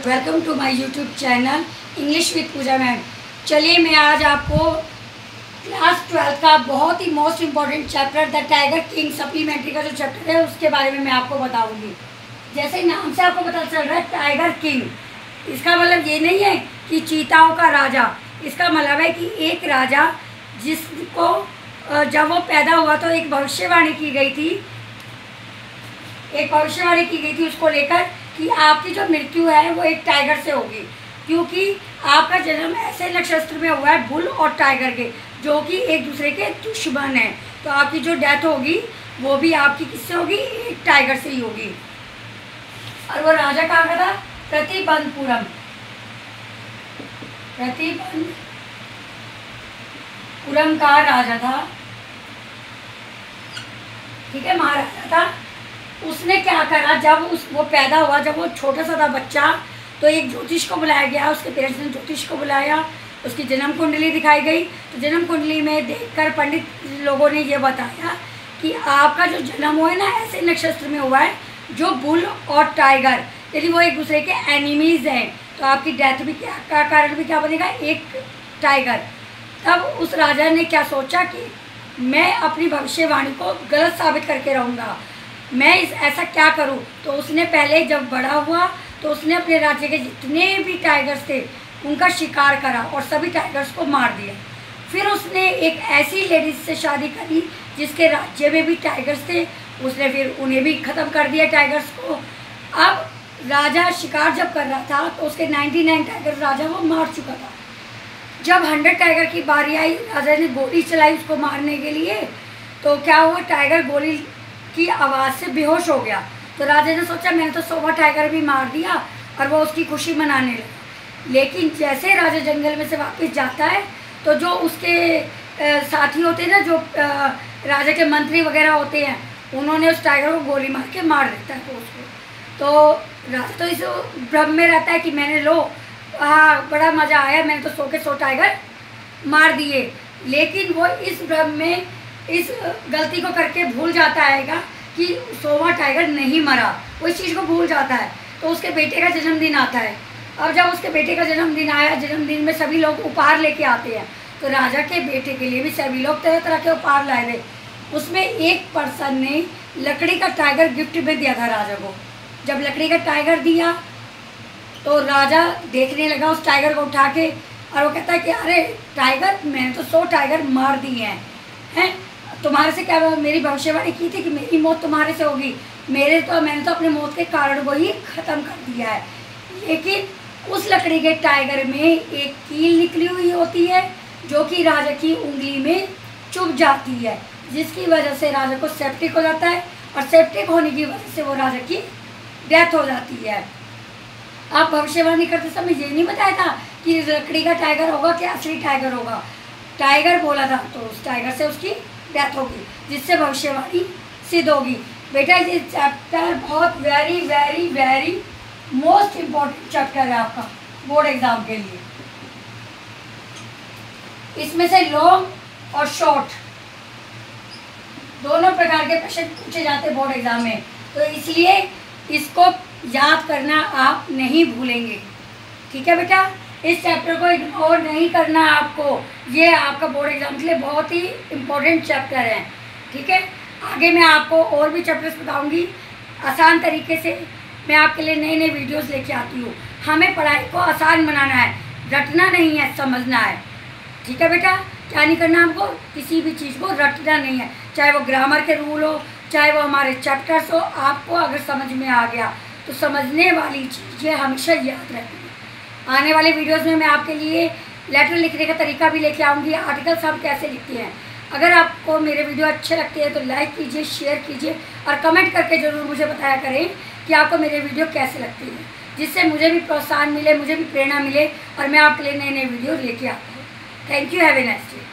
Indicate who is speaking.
Speaker 1: Welcome to my YouTube channel English with Pooja ma'am. चलिए मैं आज आपको क्लास 12 का बहुत ही most important chapter the tiger king supplementary का जो चैप्टर है उसके बारे में मैं आपको बताऊंगी। जैसे नाम से आपको पता चल रहा है टाइगर किंग, इसका मतलब ये नहीं है कि चीताओं का राजा। इसका मतलब है कि एक राजा जिसको जब वो पैदा हुआ तो एक भविष्यवाणी की गई थी उसको लेकर कि आपकी जो मृत्यु है वो एक टाइगर से होगी, क्योंकि आपका जन्म ऐसे नक्षत्र में हुआ है बुल और टाइगर के, जो कि एक दूसरे के दुश्मन हैं। तो आपकी जो डेथ होगी वो भी आपकी किससे होगी? एक टाइगर से ही होगी। और वो राजा कहाँ का था? प्रतिबंधपुरम का राजा था, ठीक है, महाराजा था। उसने क्या करा, जब वो पैदा हुआ, जब वो छोटा सा था बच्चा, तो एक ज्योतिष को बुलाया गया। उसके पेरेंट्स ने ज्योतिष को बुलाया, उसकी जन्म कुंडली दिखाई गई। तो जन्म कुंडली में देखकर पंडित लोगों ने ये बताया कि आपका जो जन्म हुआ है ना ऐसे नक्षत्र में हुआ है जो बुल और टाइगर, यदि वो एक दूसरे के एनिमीज़ हैं, तो आपकी डेथ भी का कारण भी क्या बनेगा? एक टाइगर। तब उस राजा ने क्या सोचा कि मैं अपनी भविष्यवाणी को गलत साबित करके रहूँगा, मैं ऐसा क्या करूं। तो उसने पहले जब बड़ा हुआ तो उसने अपने राज्य के जितने भी टाइगर्स थे उनका शिकार करा और सभी टाइगर्स को मार दिया। फिर उसने एक ऐसी लेडीज से शादी करी जिसके राज्य में भी टाइगर्स थे, उसने फिर उन्हें भी ख़त्म कर दिया टाइगर्स को। अब राजा शिकार जब कर रहा था तो उसके 99 टाइगर राजा वो मार चुका था। जब 100 टाइगर की बारी आई, राजा ने गोली चलाई उसको मारने के लिए, तो क्या हुआ? टाइगर गोली की आवाज़ से बेहोश हो गया। तो राजा ने सोचा मैंने तो 100 टाइगर भी मार दिया, और वो उसकी खुशी मनाने लगा। लेकिन जैसे राजा जंगल में से वापस जाता है तो जो उसके साथी होते हैं ना, जो राजा के मंत्री वगैरह होते हैं, उन्होंने उस टाइगर को गोली मार के मार देता है उसको। तो राजा तो इस भ्रम में रहता है कि मैंने हाँ बड़ा मज़ा आया, मैंने तो 100 के 100 टाइगर मार दिए। लेकिन वो इस भ्रम में इस गलती को करके भूल जाता है कि 100वां टाइगर नहीं मरा, वो इस चीज़ को भूल जाता है। तो उसके बेटे का जन्मदिन आता है। अब जब उसके बेटे का जन्मदिन आया, जन्मदिन में सभी लोग उपहार लेके आते हैं, तो राजा के बेटे के लिए भी सभी लोग तरह तरह के उपहार लाए थे। उसमें एक पर्सन ने लकड़ी का टाइगर गिफ्ट में दिया था राजा को। जब लकड़ी का टाइगर दिया तो राजा देखने लगा उस टाइगर को उठा के, और वो कहता है कि अरे टाइगर, मैंने तो 100 टाइगर मार दिए हैं, तुम्हारे से क्या? मेरी भविष्यवाणी की थी कि मेरी मौत तुम्हारे से होगी, मैंने तो अपने मौत के कारण को ही ख़त्म कर दिया है। लेकिन उस लकड़ी के टाइगर में एक कील निकली हुई होती है जो कि राजा की उंगली में चुभ जाती है, जिसकी वजह से राजा को सेप्टिक हो जाता है, और सेप्टिक होने की वजह से वो राजा की डेथ हो जाती है। आप भविष्यवाणी करते समय ये नहीं बताया था कि लकड़ी का टाइगर होगा कि असली टाइगर होगा? टाइगर बोला था तो उस टाइगर से उसकी डेथ होगी, जिससे भविष्यवाणी सिद्ध होगी। बेटा ये चैप्टर बहुत very very very most important chapter है आपका बोर्ड एग्जाम के लिए। इसमें से लॉन्ग और शॉर्ट दोनों प्रकार के प्रश्न पूछे जाते हैं बोर्ड एग्जाम में, तो इसलिए इसको याद करना आप नहीं भूलेंगे, ठीक है बेटा? इस चैप्टर को इग्नोर नहीं करना आपको, ये आपका बोर्ड एग्जाम के लिए बहुत ही इम्पोर्टेंट चैप्टर है, ठीक है? आगे मैं आपको और भी चैप्टर्स बताऊंगी आसान तरीके से। मैं आपके लिए नए नए वीडियोस लेके आती हूँ। हमें पढ़ाई को आसान बनाना है, रटना नहीं है, समझना है, ठीक है बेटा? क्या नहीं करना हमको? किसी भी चीज़ को रटना नहीं है, चाहे वो ग्रामर के रूल हो, चाहे वो हमारे चैप्टर्स हो। आपको अगर समझ में आ गया तो समझने वाली चीज़ें हमेशा याद रहती हैं। आने वाले वीडियोस में मैं आपके लिए लेटर लिखने का तरीका भी लेके आऊँगी, आर्टिकल्स हम कैसे लिखते हैं। अगर आपको मेरे वीडियो अच्छे लगते हैं तो लाइक कीजिए, शेयर कीजिए, और कमेंट करके ज़रूर मुझे बताया करें कि आपको मेरे वीडियो कैसे लगते हैं, जिससे मुझे भी प्रोत्साहन मिले, मुझे भी प्रेरणा मिले, और मैं आपके लिए नए नए वीडियो लेके आता हूँ। Thank you, have a nice day.